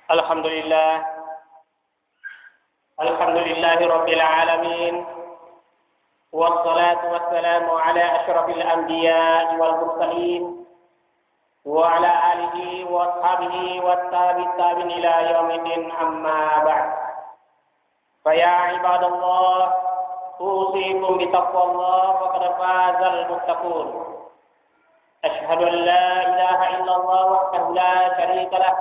Alhamdulillah. Alhamdulillahi Rabbil Alamin. Wassalatu wassalamu ala asyrafil anbiya wal mursalin wa ala alihi wa ashabihi wa tabi'in ila yaumiddin, amma ba'd. Fa ya ibadallah, usikum bi taqwallah faqad fazal muttaqun. Asyhadu an la ilaha illallah wahdahu la syarika lah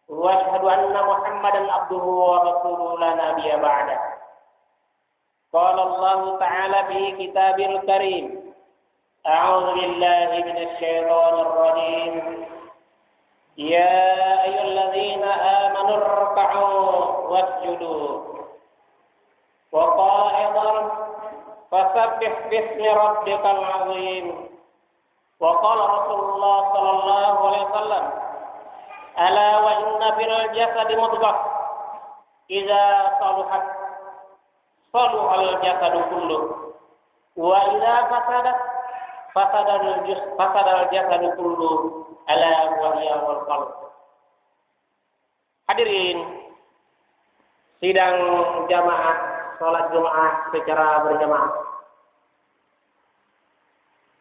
wa asyhadu anna Muhammadan abduhu wa rasuluhu la nabiyya ba'dah. Qala Allah ta'ala fi kitabil karim. A'udzu billahi minasy syaithanir rajim. Ya ayyuhalladzina amanu irka'u wasjudu wa qa'idan fasabbih bismi rabbikal 'azim. Wa qala Rasulullah sallallahu alaihi wasallam, ala wa inna fil jasadi mudghah idza saluhat saluhal jasadu kulluh wa idza fasadat fasadal jasadu kulluh, ala wa hiya wal qalb. Hadirin sidang jamaah salat Jumat secara berjamaah,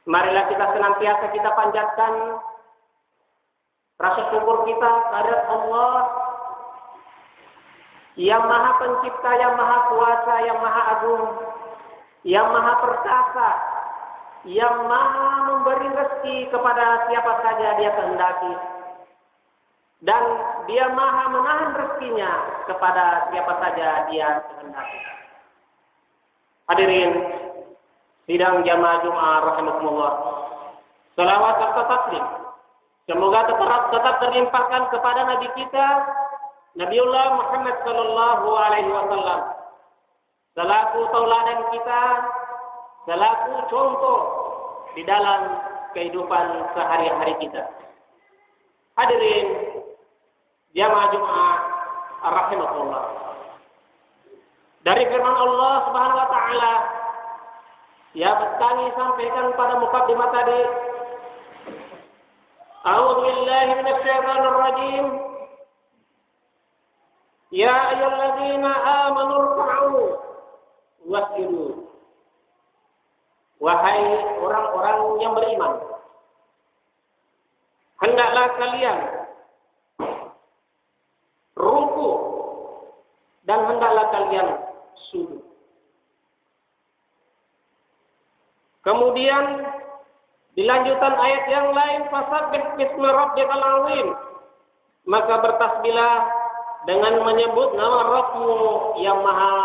marilah kita senantiasa kita panjatkan rasa syukur kita kepada Allah yang Maha Pencipta, yang Maha Kuasa, yang Maha Agung, yang Maha Perkasa, yang Maha memberi rezeki kepada siapa saja Dia kehendaki, dan Dia Maha menahan rezekinya kepada siapa saja Dia kehendaki. Hadirin sidang jamaah Jumat rahimakumullah, salawat serta taslim semoga tetap terlimpahkan kepada Nabi kita, Nabiullah Muhammad sallallahu alaihi wasallam, selaku tauladan kita, selaku contoh di dalam kehidupan sehari-hari kita. Hadirin jamaah Jumat rahimakumullah, dari firman Allah Subhanahu wa taala yang kami sampaikan pada mukaddimah tadi, A'udzu billahi minasy syaithanir rajim. Ya ayyuhalladzina amanu irka'u wasjudu. Wahai orang-orang yang beriman, hendaklah kalian ruku dan hendaklah kalian sujud. Kemudian di lanjutan ayat yang lain, fasabbih bismi rabbikal 'azim, maka bertasbihlah dengan menyebut nama Rabbmu yang maha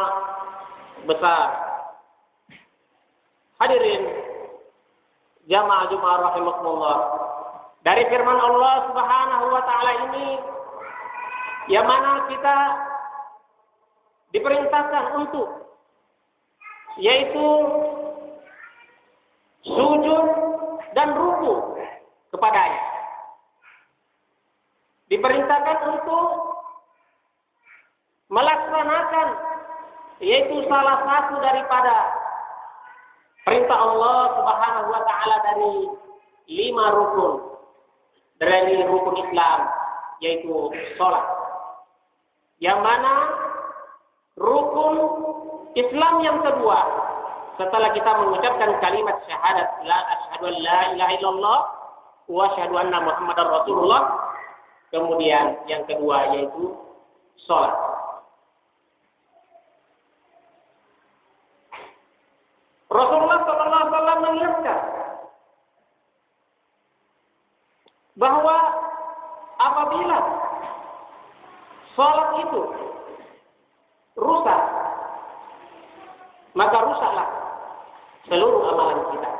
besar. Hadirin jamaah Jumat rahimakumullah, dari firman Allah Subhanahu wa taala ini yang mana kita diperintahkan untuk, yaitu sujud dan ruku kepadanya. Diperintahkan untuk melaksanakan, yaitu salah satu daripada perintah Allah Subhanahu wa taala dari 5 rukun dari rukun Islam, yaitu salat. Yang mana rukun Islam yang kedua setelah kita mengucapkan kalimat syahadat la asyhadu an la ilaha illallah wa asyhadu anna Muhammadar Rasulullah, kemudian yang kedua yaitu salat. Rasulullah sallallahu alaihi wasallam mengingatkan bahwa apabila salat itu rusak, maka rusaklah seluruh amalan kita.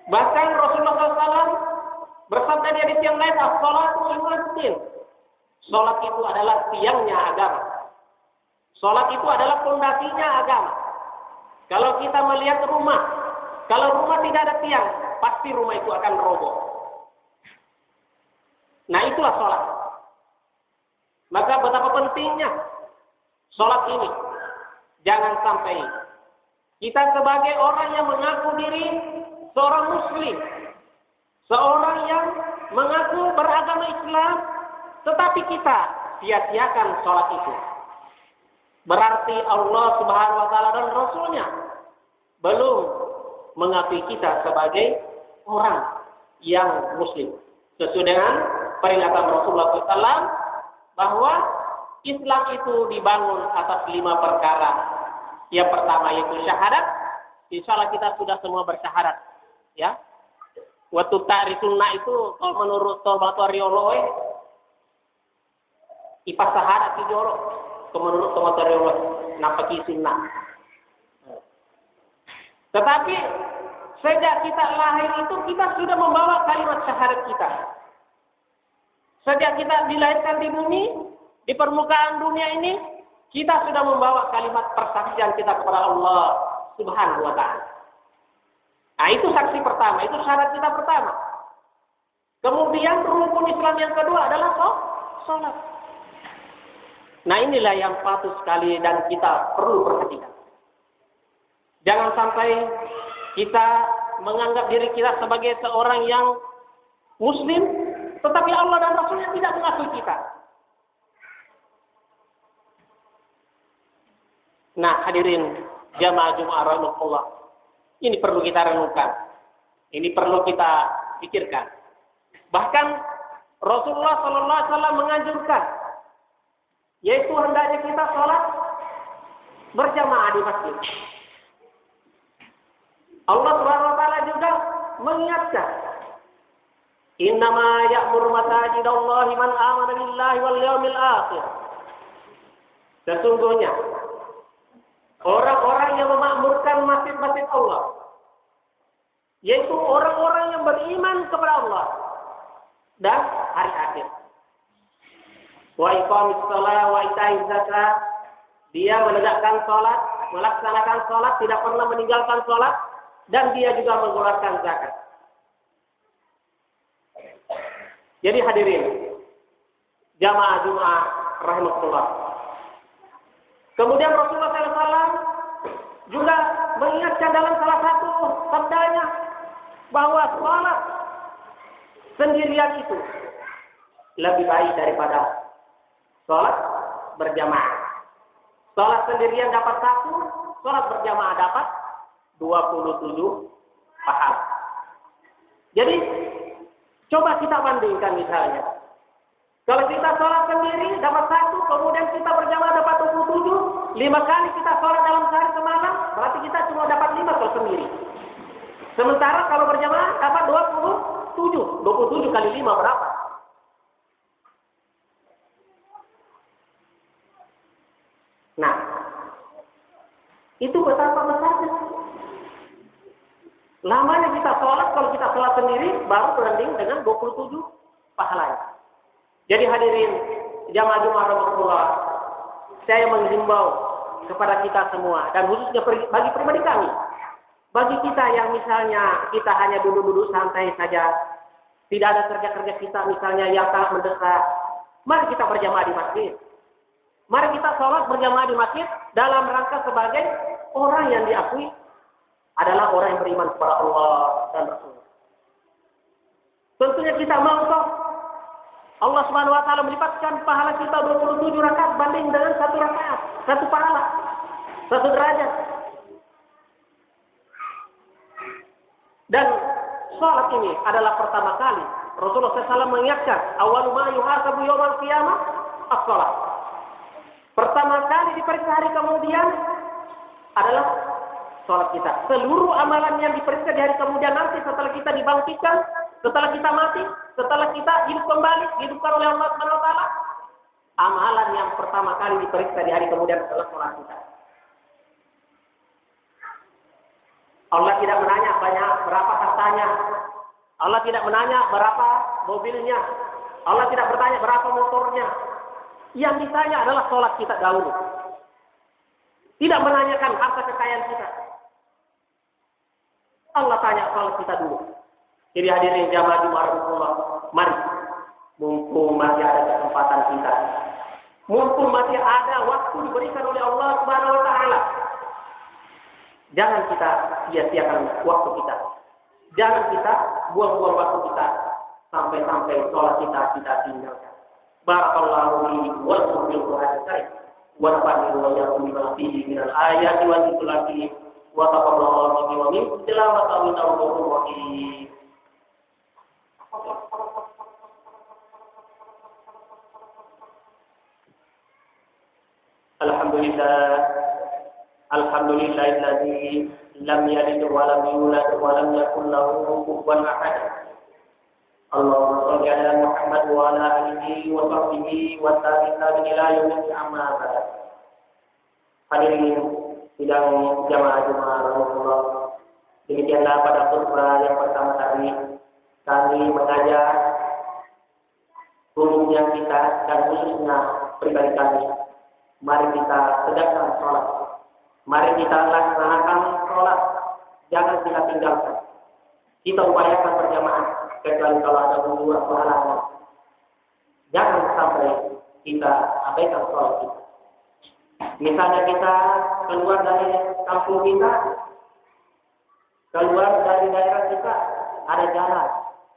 Bahkan Rasulullah SAW bersabda di hadis yang lain, as-salatu imaduddin. Salat itu adalah tiangnya agama. Salat itu adalah pondasinya agama. Kalau kita melihat rumah, kalau rumah tidak ada tiang, pasti rumah itu akan roboh. Nah, itulah salat. Maka betapa pentingnya salat ini. Jangan sampai kita sebagai orang yang mengaku diri seorang muslim, seorang yang mengaku beragama Islam, tetapi kita sia-siakan sholat itu, berarti Allah Subhanahu wa taala dan Rasulnya belum mengakui kita sebagai orang yang muslim. Sesuai dengan peringatan Rasulullah SAW bahwa Islam itu dibangun atas 5 perkara. Yang pertama yaitu syahadat. Insya Allah kita sudah semua bersyahadat. Ya. Waktu ta'risunna itu kalau menurut Tolbatorioloe ipas syahadat itu menurut Tolbatorioloe napaki sunnah. Tetapi sejak kita lahir itu kita sudah membawa kalimat syahadat kita. Sejak kita dilahirkan di bumi, di permukaan dunia ini, kita sudah membawa kalimat persaksian kita kepada Allah Subhanahu wa taala. Nah, itu saksi pertama, itu syarat kita pertama. Kemudian rukun Islam yang kedua adalah sholat. Nah, inilah yang patut sekali dan kita perlu perhatikan. Jangan sampai kita menganggap diri kita sebagai seorang yang muslim, tetapi Allah dan Rasulnya tidak mengakui kita. Nah, hadirin jamaah Jumat rahimahullah, ini perlu kita renungkan. Ini perlu kita pikirkan. Bahkan Rasulullah sallallahu alaihi wasallam menganjurkan yaitu hendaknya kita sholat berjamaah di masjid. Allah Subhanahu wa taala juga mengingatkan, "Innama ya'muru masajidallahi man amana billahi wal yawmil akhir." Sesungguhnya orang-orang yang memakmurkan masjid-masjid Allah, yaitu orang-orang yang beriman kepada Allah dan hari akhir. Wa iqamis shalah wa itaiz zakat, dia menegakkan salat, melaksanakan salat, tidak pernah meninggalkan salat, dan dia juga mengeluarkan zakat. Jadi hadirin jamaah Jumat rahimahullah. Kemudian Rasulullah SAW juga mengingatkan dalam salah satu sabdanya bahwa salat sendirian itu lebih baik daripada salat berjamaah. Salat sendirian dapat 1, salat berjamaah dapat 27 pahala. Jadi coba kita bandingkan misalnya. Kalau kita sholat sendiri dapat 1, kemudian kita berjamaah dapat 27, 5 kali kita sholat dalam sehari semalam, berarti kita cuma dapat 5 kalau sendiri. Sementara kalau berjamaah dapat 27 kali 5 berapa? Nah, itu betapa besarnya. Lamanya kita sholat, kalau kita sholat sendiri, baru berbanding dengan 27 pahalanya. Jadi hadirin, jamaah Jumat rahimahullah, saya menghimbau kepada kita semua, dan khususnya bagi pribadi kami, bagi kita yang misalnya kita hanya duduk-duduk santai saja, tidak ada kerja-kerja kita misalnya yang sangat mendesak, mari kita berjamaah di masjid. Mari kita sholat berjamaah di masjid dalam rangka sebagai orang yang diakui adalah orang yang beriman kepada Allah dan Rasul. Tentunya kita mau kok Allah Subhanahu wa taala melipatkan pahala kita 27 rakaat banding dengan 1 rakaat, 1 pahala, 1 derajat. Dan salat ini adalah pertama kali Rasulullah SAW mengingatkan, awwalu ma yuhasabu yaumal qiyamah as-shalah. Pertama kali diperiksa hari kemudian adalah sholat kita. Seluruh amalan yang diperiksa di hari kemudian nanti setelah kita dibangkitkan, setelah kita mati, setelah kita hidup kembali, dihidupkan oleh Allah Subhanahu wa taala, amalan yang pertama kali diperiksa di hari kemudian adalah sholat kita. Allah tidak menanya berapa hartanya. Allah tidak menanya berapa mobilnya. Allah tidak bertanya berapa motornya. Yang ditanya adalah sholat kita dahulu. Tidak menanyakan harta kekayaan kita. Allah tanya sholat kita dulu. Jadi hadirin jamaah Jumat rahimahullah, mari mumpung masih ada kesempatan kita, mumpung masih ada waktu diberikan oleh Allah Subhanahu wa taala, jangan kita sia-siakan waktu kita. Jangan kita buang-buang waktu kita sampai sholat kita tinggalkan. Barakallahu li wa lakum bil Qur'anil karim. Wa nafa'ani wa iyyakum bima fihi minal ayati wa dzikril hakim. Wa taqabbalallahu minni wa minkum tilawatahu tawwabur rahim. Alhamdulillahilladzi lam yalid wa lam yulad wa lam yakul lahu kufuwan ahad. Allahumma shalli ala Muhammad wa ala alihi wa sahbihi wa tabi'in ila yaumil qiyamah. Hadirin sidang jamaah rahimahullah. Demikianlah pada khutbah yang pertama tadi kami mengajak umumnya kita dan khususnya pribadi kami. Mari kita tegakkan sholat. Mari kita laksanakan sholat. Jangan kita tinggalkan. Kita upayakan berjamaah. Kecuali kalau ada uzur atau halangan. Jangan sampai kita abaikan sholat kita. Misalnya kita keluar dari kampung kita, keluar dari daerah kita, ada jalan.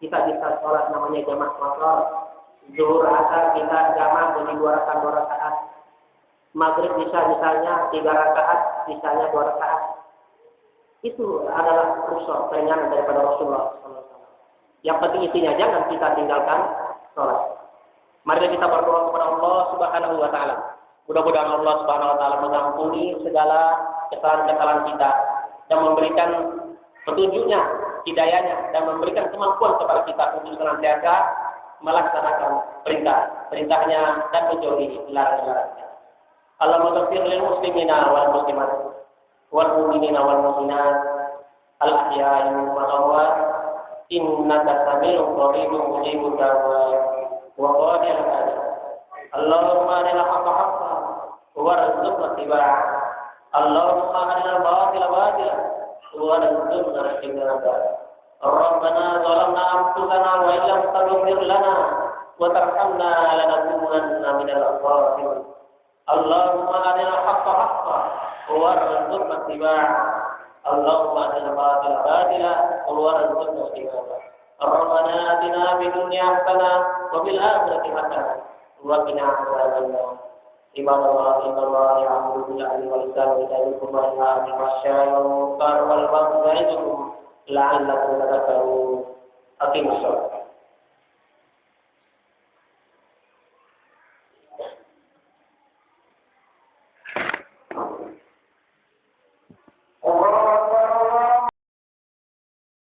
Kita bisa sholat namanya jamaah motor. Zuhur asar kita jamaah jadi 2 rakaat. Maghrib bisa misalnya 3 rakaat, misalnya 2 rakaat. Itu adalah rukhsah peringanan daripada Rasulullah SAW. Yang penting intinya jangan kita tinggalkan sholat. Mari kita berdoa kepada Allah Subhanahu wa taala. Mudah-mudahan Allah Subhanahu wa taala mengampuni segala kesalahan-kesalahan kita dan memberikan petunjuknya, hidayahnya dan memberikan kemampuan kepada kita untuk senantiasa melaksanakan perintahnya dan menjauhi larangan-larangannya. Allahumma ighfir lil muslimina wal muslimat wal mu'minina wal mu'minat al ahya'i minhum wal amwat innaka sami'un qaribun mujibud da'wat wa qadil hadi. Allahumma arina haqqa haqqan warzuqna ittiba'ah. Allahumma arina batila batila warzuqna ijtinaba. Rabbana zalamna anfusana wa illam taghfir lana wa tarhamna lanakunanna minal khasirin. Allahumma arina haqqa haqqan warzuqna ittiba'ah. Allahumma arina batila batila warzuqna ijtinaba. Rabbana atina fid dunya hasanah wa fil akhirati hasanah wa qina adzabannar. Ibadallah ya'muru bil 'adli wal ihsani wa yu'ti dhil qurbi wal munkar wal baghi ya'idukum la'allakum tadhakkarun. Aqimus shalah.